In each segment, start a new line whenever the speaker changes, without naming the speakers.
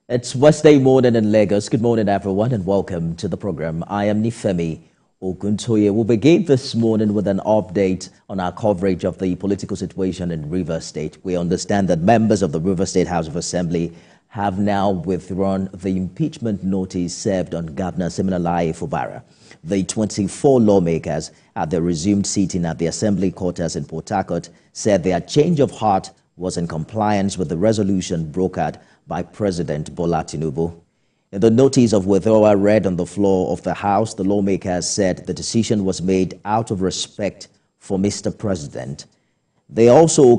It's Wednesday morning in Lagos. Good morning, everyone, and welcome to the program. I am Nifemi Oguntoye. We'll begin this morning with an update on our coverage of the political situation in Rivers State. We understand that members of the Rivers State House of Assembly have now withdrawn the impeachment notice served on Governor Siminalayi Fubara. The 24 lawmakers at the resumed sitting at the Assembly quarters in Port Harcourt said their change of heart was in compliance with the resolution brokered by President Bola Tinubu. In the notice of withdrawal read on the floor of the House, the lawmakers said the decision was made out of respect for Mr. President. They also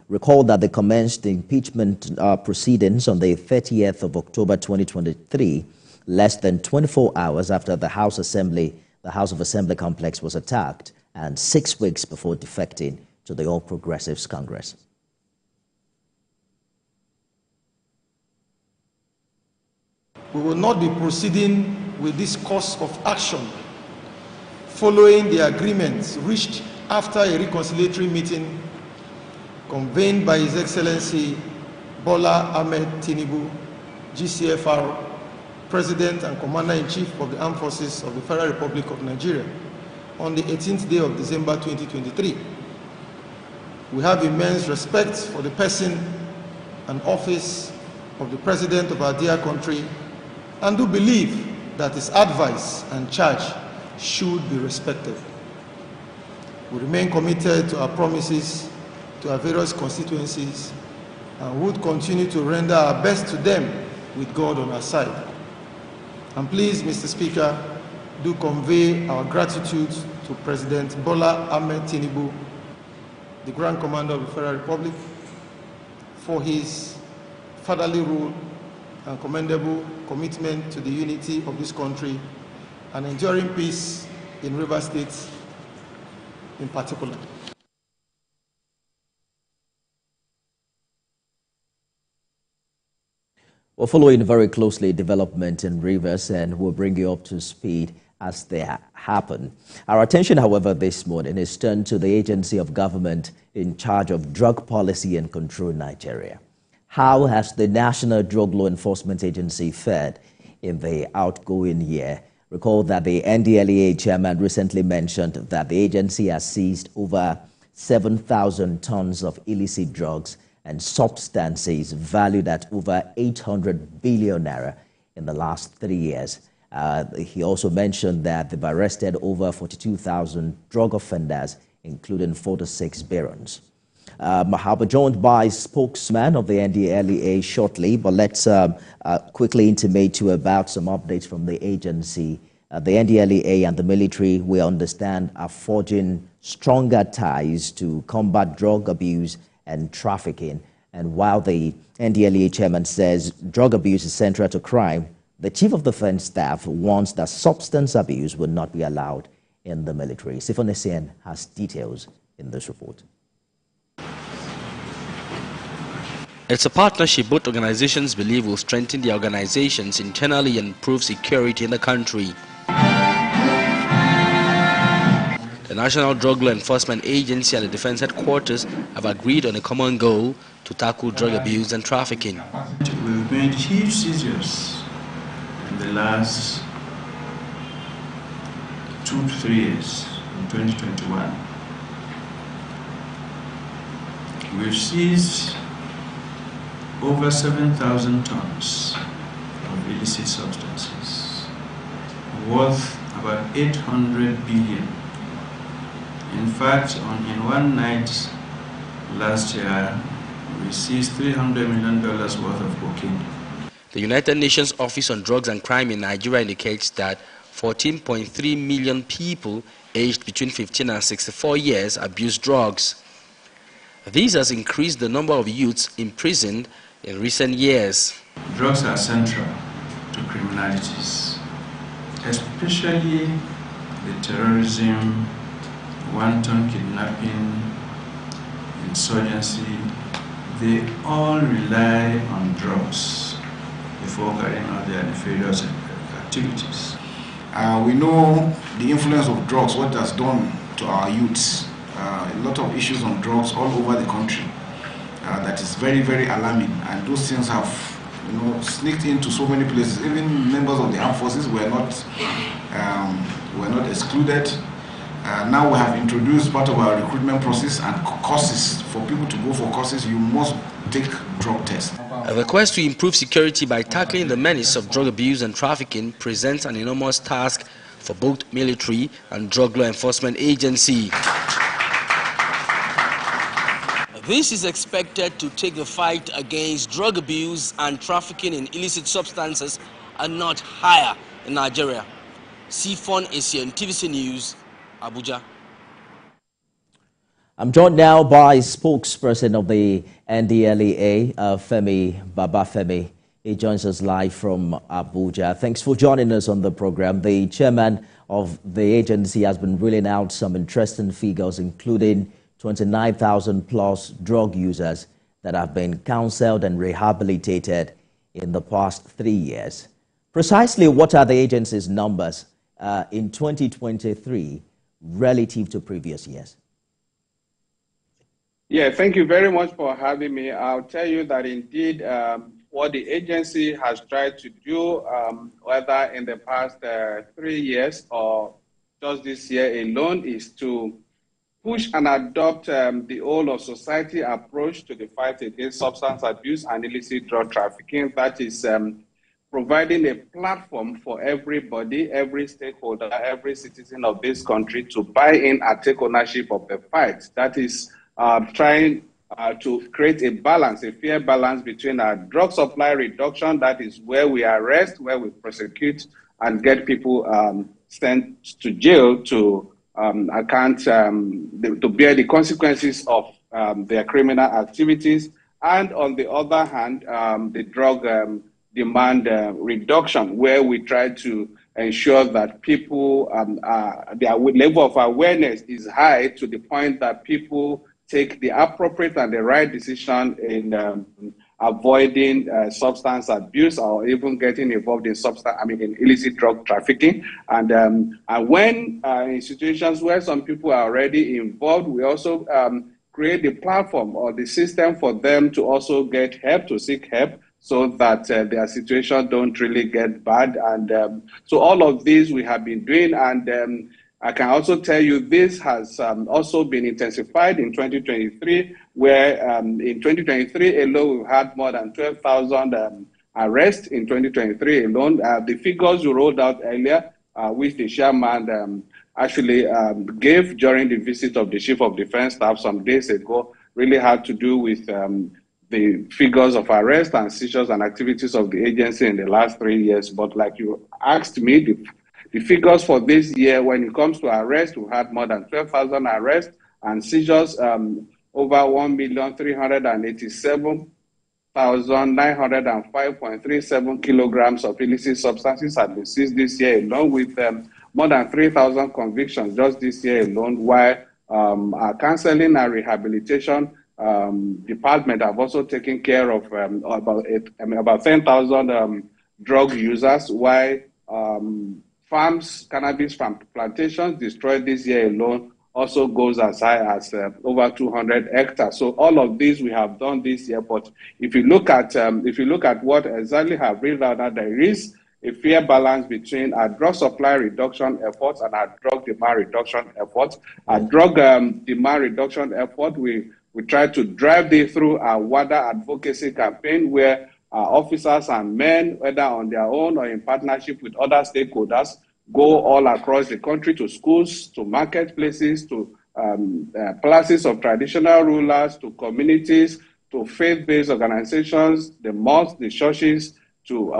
recalled that they commenced the impeachment proceedings on the 30th of October 2023, less than 24 hours after the House of Assembly complex was attacked and 6 weeks before defecting to the All Progressives Congress.
We will not be proceeding with this course of action following the agreements reached after a reconciliatory meeting convened by His Excellency Bola Ahmed Tinubu, GCFR, President and Commander-in-Chief of the Armed Forces of the Federal Republic of Nigeria, on the 18th day of December 2023. We have immense respect for the person and office of the President of our dear country, and do believe that his advice and charge should be respected. We remain committed to our promises to our various constituencies and would continue to render our best to them with God on our side. And please, Mr. Speaker, do convey our gratitude to President Bola Ahmed Tinubu, the Grand Commander of the Federal Republic, for his fatherly rule and commendable commitment to the unity of this country and enduring peace in Rivers State in particular.
We're following very closely development in Rivers and we'll bring you up to speed as they happen. Our attention, however, this morning is turned to the agency of government in charge of drug policy and control in Nigeria. How has the National Drug Law Enforcement Agency fared in the outgoing year? Recall that the NDLEA chairman recently mentioned that the agency has seized over 7,000 tons of illicit drugs and substances valued at over 800 billion naira in the last 3 years. He also mentioned that they've arrested over 42,000 drug offenders, including 4 to 6 barons. I'll be joined by spokesman of the NDLEA shortly, but let's quickly intimate you about some updates from the agency. The NDLEA and the military, we understand, are forging stronger ties to combat drug abuse and trafficking. And while the NDLEA chairman says drug abuse is central to crime, the chief of defense staff warns that substance abuse will not be allowed in the military. Sifonesian has details in this report.
It's a partnership both organizations believe will strengthen their organizations internally and improve security in the country. The National Drug Law Enforcement Agency and the Defense Headquarters have agreed on a common goal to tackle drug abuse and trafficking.
We've made huge seizures in the last 2 to 3 years, in 2021. We've seized over 7,000 tons of illicit substances, worth about 800 billion. In fact, in one night last year, we seized $300 million worth of cocaine.
The United Nations Office on Drugs and Crime in Nigeria indicates that 14.3 million people aged between 15 and 64 years abuse drugs. This has increased the number of youths imprisoned in recent years.
Drugs are central to criminalities, especially the terrorism, wanton kidnapping, insurgency. They all rely on drugs before carrying out their nefarious activities.
We know the influence of drugs, what it has done to our youths. A lot of issues on drugs all over the country. That is very, very alarming, and those things have sneaked into so many places. Even members of the armed forces were not excluded. Now we have introduced part of our recruitment process and courses. For people to go for courses, you must take drug tests.
The quest to improve security by tackling the menace of drug abuse and trafficking presents an enormous task for both military and drug law enforcement agency. This is expected to take the fight against drug abuse and trafficking in illicit substances a notch higher in Nigeria. Sifon Asian, TVC News, Abuja.
I'm joined now by spokesperson of the NDLEA, Femi Babafemi. He joins us live from Abuja. Thanks for joining us on the program. The chairman of the agency has been reeling out some interesting figures, including 29,000 plus drug users that have been counseled and rehabilitated in the past 3 years. Precisely what are the agency's numbers in 2023 relative to previous years?
Yeah, thank you very much for having me. I'll tell you that indeed what the agency has tried to do, whether in the past 3 years or just this year alone, is to push and adopt the whole of society approach to the fight against substance abuse and illicit drug trafficking. That is providing a platform for everybody, every stakeholder, every citizen of this country to buy in and take ownership of the fight. That is trying to create a balance, a fair balance between our drug supply reduction, that is where we arrest, where we prosecute and get people sent to jail to to bear the consequences of their criminal activities, and on the other hand, the drug demand reduction, where we try to ensure that people, their level of awareness is high to the point that people take the appropriate and the right decision in avoiding substance abuse or even getting involved in in illicit drug trafficking. And when in situations where some people are already involved, we also create the platform or the system for them to also get help, to seek help, so that their situation don't really get bad. And so all of these we have been doing, and I can also tell you this has also been intensified in 2023, where in 2023 alone, we've had more than 12,000 arrests in 2023 alone. The figures you rolled out earlier, which the chairman actually gave during the visit of the Chief of Defense Staff some days ago, really had to do with the figures of arrest and seizures and activities of the agency in the last 3 years. But like you asked me, the figures for this year, when it comes to arrest, we had more than 12,000 arrests and seizures, over 1,387,905.37 kilograms of illicit substances have been seized this year alone, with more than 3,000 convictions just this year alone, while our counseling and rehabilitation department have also taken care of about 10,000 drug users, while cannabis farm plantations destroyed this year alone also goes as high as over 200 hectares. So all of these we have done this year. But if you look at what exactly have read out, that there is a fair balance between our drug supply reduction efforts and our drug demand reduction efforts. Our drug demand reduction effort, we try to drive this through our WADA advocacy campaign, where officers and men, whether on their own or in partnership with other stakeholders, go all across the country to schools, to marketplaces, to places of traditional rulers, to communities, to faith-based organizations, the mosques, the churches, to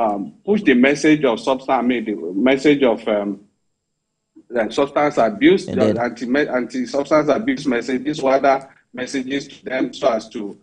push the message of substance abuse, anti-substance abuse messages, WADA messages to them, so as to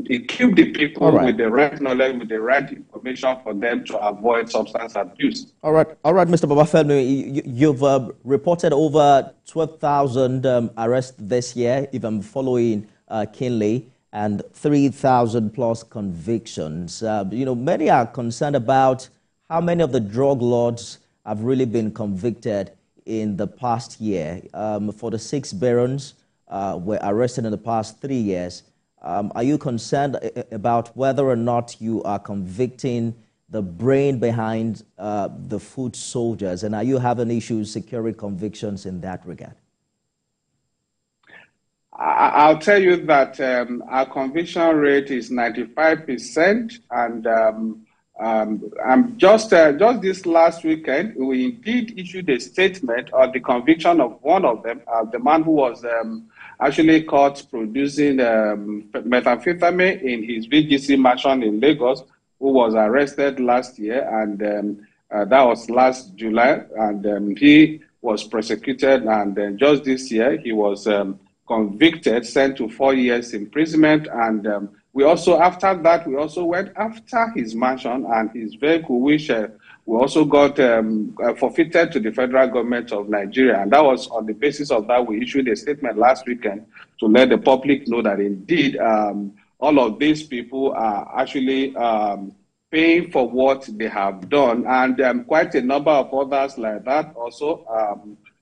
equip the people with the right knowledge, with the right information for them to avoid substance abuse.
All right, Mr. Babafemi, you've reported over 12,000 arrests this year, if I'm following keenly, and 3,000 plus convictions. Many are concerned about how many of the drug lords have really been convicted in the past year. For the 6 barons were arrested in the past 3 years, Are you concerned about whether or not you are convicting the brain behind the foot soldiers? And are you having issues securing convictions in that regard?
I'll tell you that our conviction rate is 95%, and just this last weekend, we indeed issued a statement on the conviction of one of them, the man who was actually caught producing methamphetamine in his VGC mansion in Lagos, who was arrested last year, and that was last July, and he was prosecuted, and just this year he was convicted, sent to 4 years imprisonment, and we also, after that, we also went after his mansion and his vehicle, which we also got forfeited to the federal government of Nigeria. And that was on the basis of that we issued a statement last weekend to let the public know that indeed all of these people are actually paying for what they have done. And quite a number of others like that also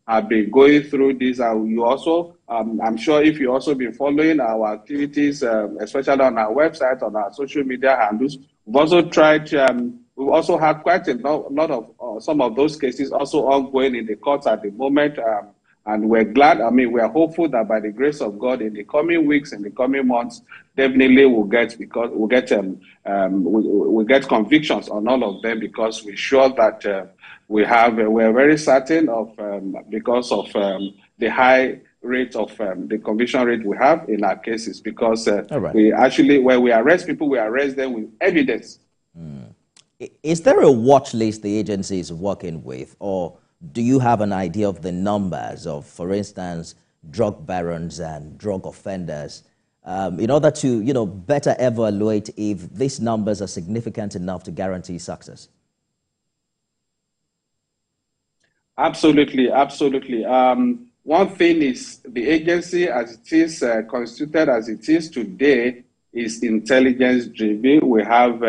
have been going through this. You also, I'm sure if you also been following our activities, especially on our website, on our social media handles, we've also tried to, we've also had quite a lot of some of those cases also ongoing in the courts at the moment. And we're glad, we're hopeful that by the grace of God in the coming weeks, in the coming months, definitely we'll get convictions on all of them, because we're sure that we're very certain of, because of the high rate of the conviction rate we have in our cases, because
right.
we actually, when we arrest people, we arrest them with evidence.
Is there a watch list the agency is working with, or do you have an idea of the numbers of, for instance, drug barons and drug offenders, in order to, better evaluate if these numbers are significant enough to guarantee success?
Absolutely, absolutely. One thing is the agency, as it is constituted as it is today, is intelligence driven. We have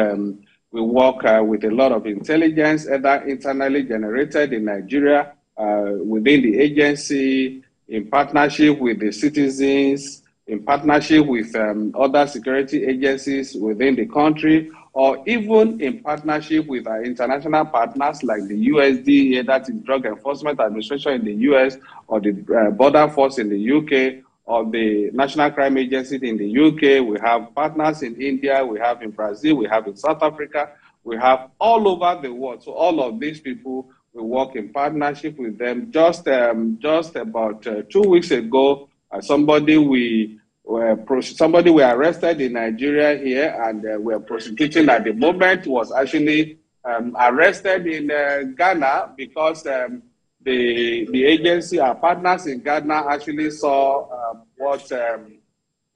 we work with a lot of intelligence, either internally generated in Nigeria, within the agency, in partnership with the citizens, in partnership with other security agencies within the country, or even in partnership with our international partners like the USDA, that is Drug Enforcement Administration in the US, or the Border Force in the UK, or the National Crime Agency in the UK. We have partners in India, we have in Brazil, we have in South Africa, we have all over the world. So all of these people, we work in partnership with them. Just about 2 weeks ago, somebody we arrested in Nigeria here, and we're prosecuting at the moment, was actually arrested in Ghana, because the agency, our partners in Ghana, actually saw what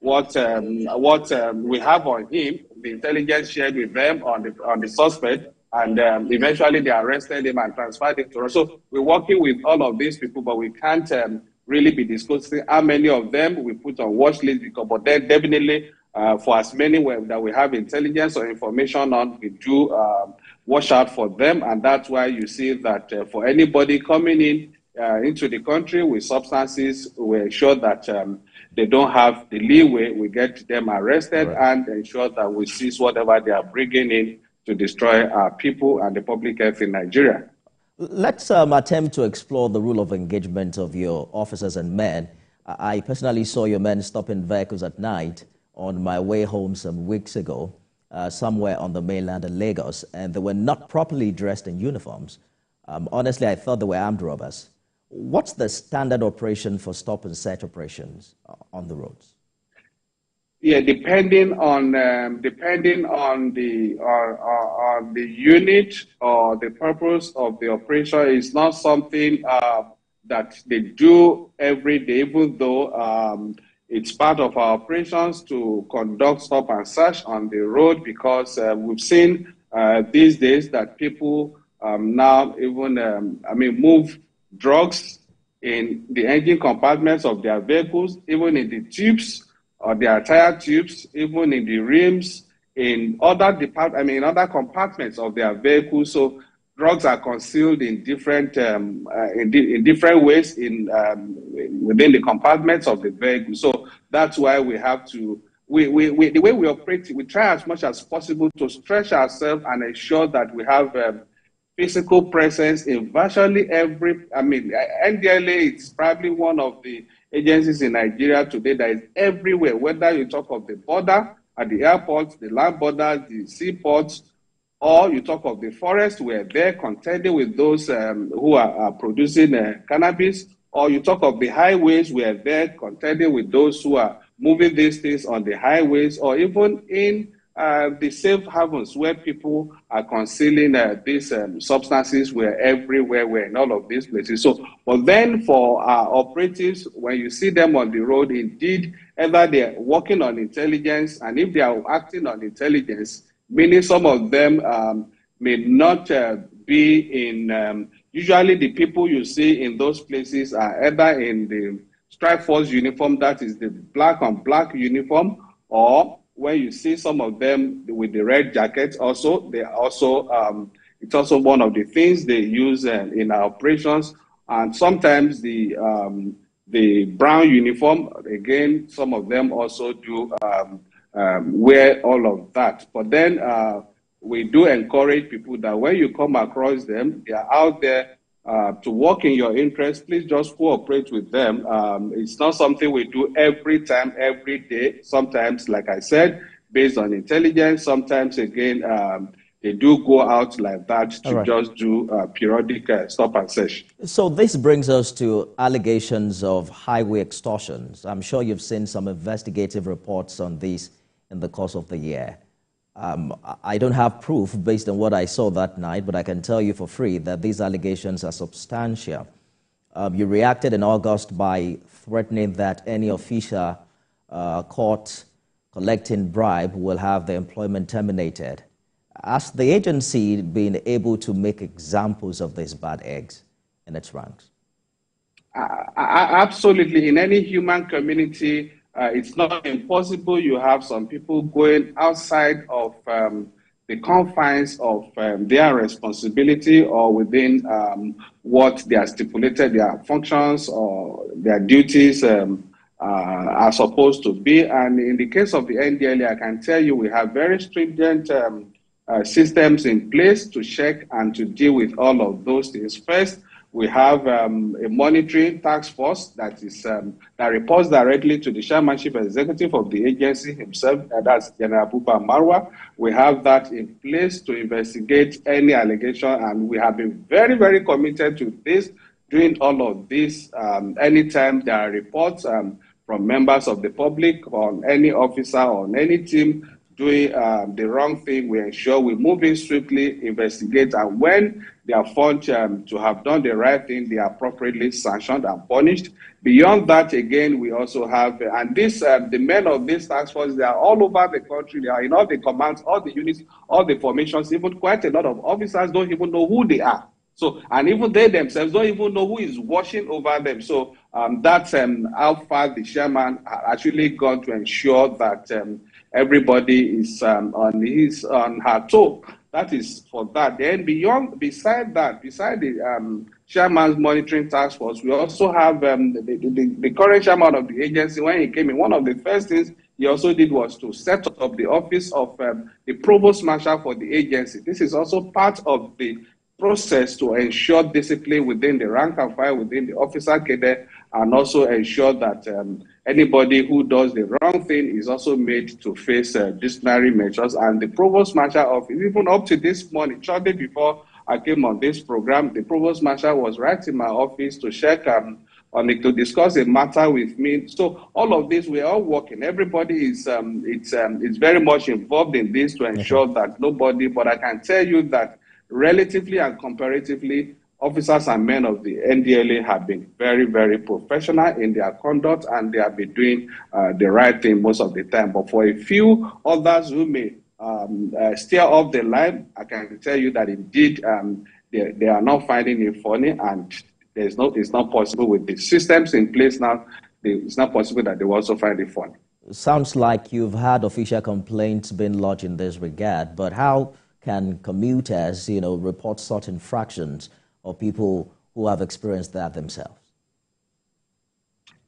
we have on him. The intelligence shared with them on the suspect, and eventually they arrested him and transferred him to us. So we're working with all of these people, but we can't really be discussing how many of them we put on watch list, but then definitely for as many that we have intelligence or information on, we do watch out for them. And that's why you see that for anybody coming in into the country with substances, we ensure that they don't have the leeway. We get them arrested, right, and ensure that we seize whatever they are bringing in to destroy our people and the public health in Nigeria.
Let's attempt to explore the rule of engagement of your officers and men. I personally saw your men stopping vehicles at night on my way home some weeks ago, somewhere on the mainland in Lagos, and they were not properly dressed in uniforms. Honestly, I thought they were armed robbers. What's the standard operation for stop and search operations on the roads?
Yeah, depending on the unit or the purpose of the operation, is not something that they do every day, even though it's part of our operations to conduct stop and search on the road, because we've seen these days that people now even move drugs in the engine compartments of their vehicles, even in the tubes or their tire tubes, even in the rims, in other other compartments of their vehicles. So drugs are concealed in different in different ways within the compartments of the vehicle. So that's why we have to the way we operate, we try as much as possible to stretch ourselves and ensure that we have physical presence in virtually every, NDLEA is probably one of the agencies in Nigeria today that is everywhere, whether you talk of the border, at the airports, the land borders, the seaports, or you talk of the forest, we're there contending with those who are producing cannabis, or you talk of the highways, we're there contending with those who are moving these things on the highways, or even in the safe havens where people are concealing these substances. We're everywhere, we're in all of these places. So, but then for our operatives, when you see them on the road, indeed, either they're working on intelligence, and if they are acting on intelligence, meaning some of them may not be in, usually the people you see in those places are either in the strike force uniform, that is the black on black uniform, or when you see some of them with the red jackets also, they also, it's also one of the things they use in our operations. And sometimes the brown uniform, again, some of them also do wear all of that. But then we do encourage people that when you come across them, they are out there to work in your interest. Please just cooperate with them. It's not something we do every time, every day. Sometimes, like I said, based on intelligence, sometimes again, they do go out like that to just do periodic stop and search.
So this brings us to allegations of highway extortions. I'm sure you've seen some investigative reports on these in the course of the year. I don't have proof based on what I saw that night, but I can tell you for free that these allegations are substantial. You reacted in August by threatening that any official caught collecting bribe will have their employment terminated. Has the agency been able to make examples of these bad eggs in its ranks?
Absolutely. In any human community, it's not impossible. You have some people going outside of the confines of their responsibility or within what they are stipulated, their functions or their duties are supposed to be. And in the case of the NDLEA, I can tell you we have very stringent systems in place to check and to deal with all of those things. First, we have a monitoring task force that is that reports directly to the chairmanship executive of the agency himself, that's General Buba Marwa. We have that in place to investigate any allegation, and we have been very, very committed to this, doing all of this. Anytime there are reports from members of the public on any officer or on any team doing the wrong thing, we ensure we move in swiftly, investigate, and when they are found to have done the right thing, they are appropriately sanctioned and punished. Beyond that, again, we also have, and this, the men of this task force, they are all over the country, they are in all the commands, all the units, all the formations, even quite a lot of officers don't even know who they are. So, and even they themselves don't even know who is watching over them. So that's how far the chairman actually gone to ensure that everybody is on her toe. That is for that. Then beside the chairman's monitoring task force, we also have the current chairman of the agency. When he came in, one of the first things he also did was to set up the office of the provost marshal for the agency. This is also part of the process to ensure discipline within the rank and file, within the officer cadre, and also ensure that anybody who does the wrong thing is also made to face disciplinary measures. And the provost marshal office, even up to this morning, shortly before I came on this program, the provost marshal was right in my office to check to discuss a matter with me. So all of this, we're all working. Everybody is it's very much involved in this to ensure that nobody, but I can tell you that relatively and comparatively, officers and men of the NDLEA have been very, very professional in their conduct, and they have been doing the right thing most of the time. But for a few others who may steer off the line, I can tell you that indeed they are not finding it funny, and it's not possible with the systems in place now. It's not possible that they will also find it funny.
Sounds like you've had official complaints being lodged in this regard, but how can commuters, report such infractions or people who have experienced that themselves?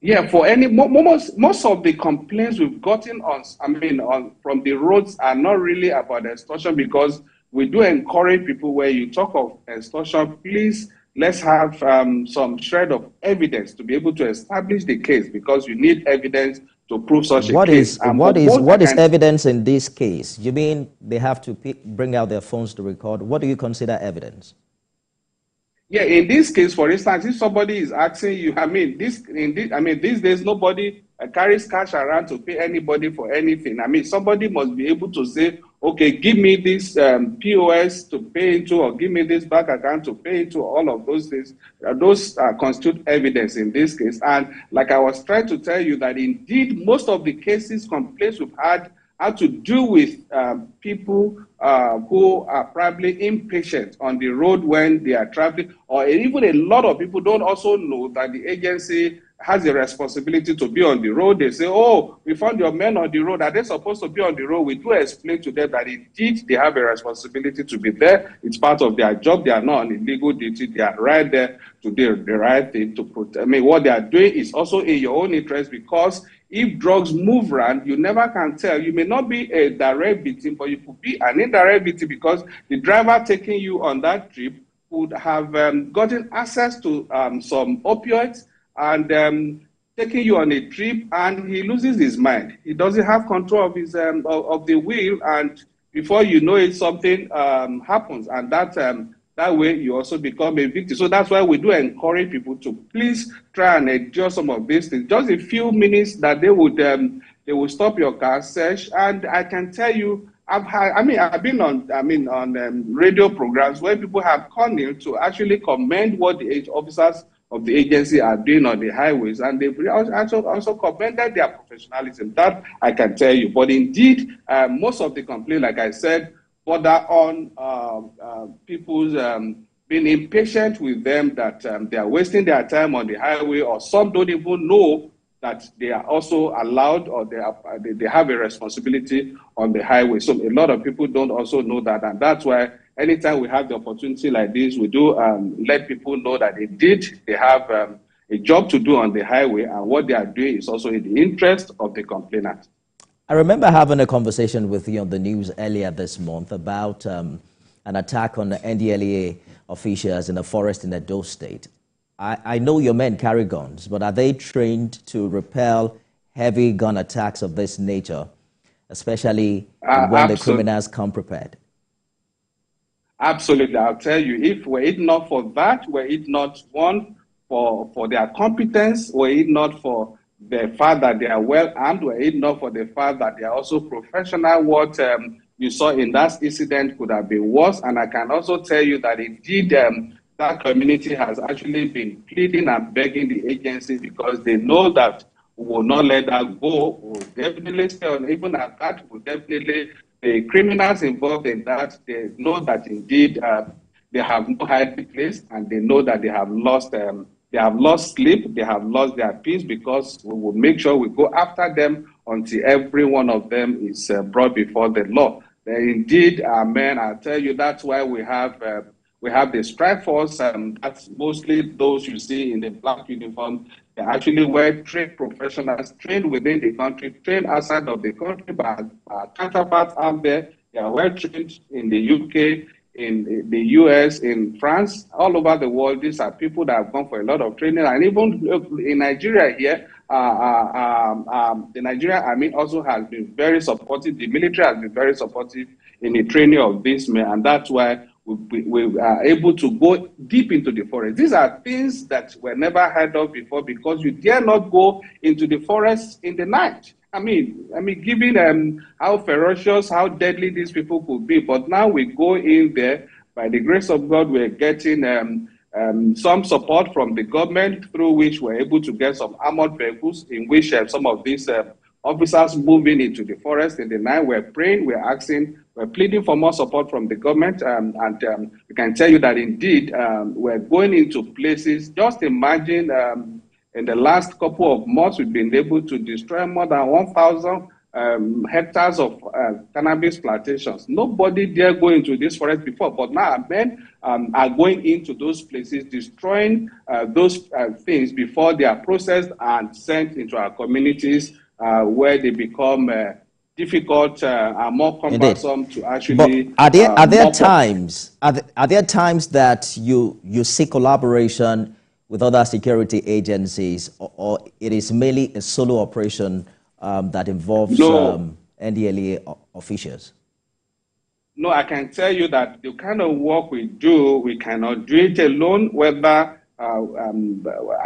Yeah, for any most of the complaints we've gotten from the roads are not really about extortion, because we do encourage people, where you talk of extortion, please let's have some shred of evidence to be able to establish the case, because you need evidence to prove such a case.
What is evidence in this case? You mean they have to bring out their phones to record? What do you consider evidence?
Yeah, in this case, for instance, if somebody is asking you, these days nobody carries cash around to pay anybody for anything. Somebody must be able to say, okay, give me this POS to pay into, or give me this bank account to pay into. All of those things, those constitute evidence in this case. And like I was trying to tell you, that indeed most of the cases, complaints we've had to do with people who are probably impatient on the road when they are traveling, or even a lot of people don't also know that the agency has a responsibility to be on the road. They say, oh, we found your men on the road. Are they supposed to be on the road? We do explain to them that indeed they have a responsibility to be there. It's part of their job. They are not on illegal duty. They are right there to do the right thing to protect. What they are doing is also in your own interest, because if drugs move around, you never can tell. You may not be a direct victim, but you could be an indirect victim, because the driver taking you on that trip would have gotten access to some opioids, and taking you on a trip, and he loses his mind. He doesn't have control of his of the wheel, and before you know it, something happens, and that way you also become a victim. So that's why we do encourage people to please try and endure some of these things. Just a few minutes that they will stop your car, search, and I can tell you, I've been on radio programs where people have called in to actually commend what the officers of the agency are doing on the highways, and they've also commended their professionalism. That I can tell you. But indeed, most of the complaints, like I said, border on people's being impatient with them, that they are wasting their time on the highway, or some don't even know that they are also allowed, or they have a responsibility on the highway. So a lot of people don't also know that, and that's why anytime we have the opportunity like this, we do let people know that indeed they have a job to do on the highway, and what they are doing is also in the interest of the complainant.
I remember having a conversation with you on the news earlier this month about an attack on the NDLEA officials in a forest in Edo State. I know your men carry guns, but are they trained to repel heavy gun attacks of this nature, especially when the criminals come prepared?
Absolutely. I'll tell you, if were it not for that, were it not one for their competence, were it not for the fact that they are well armed, were it not for the fact that they are also professional, what you saw in that incident could have been worse. And I can also tell you that indeed that community has actually been pleading and begging the agency, because they know that we will not let that go. We'll definitely stay on. Even at that, we'll definitely, the criminals involved in that, they know that indeed they have no hiding place, and they know that they have lost sleep, they have lost their peace, because we will make sure we go after them until every one of them is brought before the law. Indeed, men, I tell you, that's why we have the strike force. That's mostly those you see in the black uniform. They actually were trained professionals, trained within the country, trained outside of the country, but our counterparts out there, they are well trained in the UK, in the US, in France, all over the world. These are people that have gone for a lot of training. And even in Nigeria here, the Nigerian Army also has been very supportive. The military has been very supportive in the training of these men. And that's why we are able to go deep into the forest. These are things that were never heard of before, because you dare not go into the forest in the night. Given how ferocious, how deadly these people could be. But now we go in there, by the grace of God, we're getting some support from the government, through which we're able to get some armored vehicles, in which some of these officers moving into the forest in the night. We're praying, we're pleading for more support from the government, and we can tell you that indeed we're going into places. Just imagine in the last couple of months, we've been able to destroy more than 1,000 hectares of cannabis plantations. Nobody dare go into this forest before, but now men are going into those places, destroying those things before they are processed and sent into our communities, where they become difficult and more cumbersome to actually.
But are there times that you see collaboration with other security agencies, or it is mainly a solo operation that involves NDLEA officials?
No, I can tell you that the kind of work we do, we cannot do it alone, whether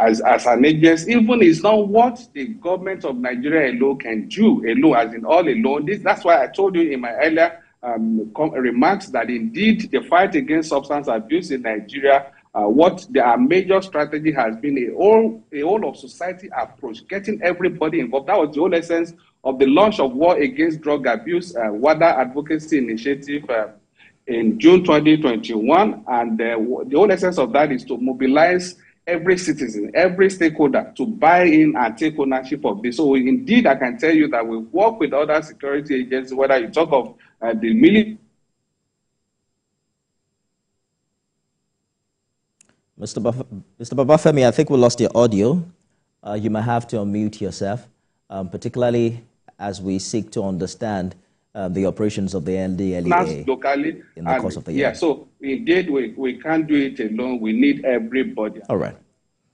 as an agency. Even it's not what the government of Nigeria alone can do alone, as in all alone. That's why I told you in my earlier remarks that indeed the fight against substance abuse in Nigeria, what our major strategy has been a whole of society approach, getting everybody involved. That was the whole essence of the launch of War Against Drug Abuse, WADA Advocacy Initiative in June 2021. And the whole essence of that is to mobilize every citizen, every stakeholder to buy in and take ownership of this. So indeed, I can tell you that we work with other security agencies, whether you talk of the military.
Mr. Babafemi, I think we lost your audio. You might have to unmute yourself, particularly as we seek to understand the operations of the NDLEA
locally
in the course of the year.
Yeah, so indeed we can't do it alone. We need everybody.
All right.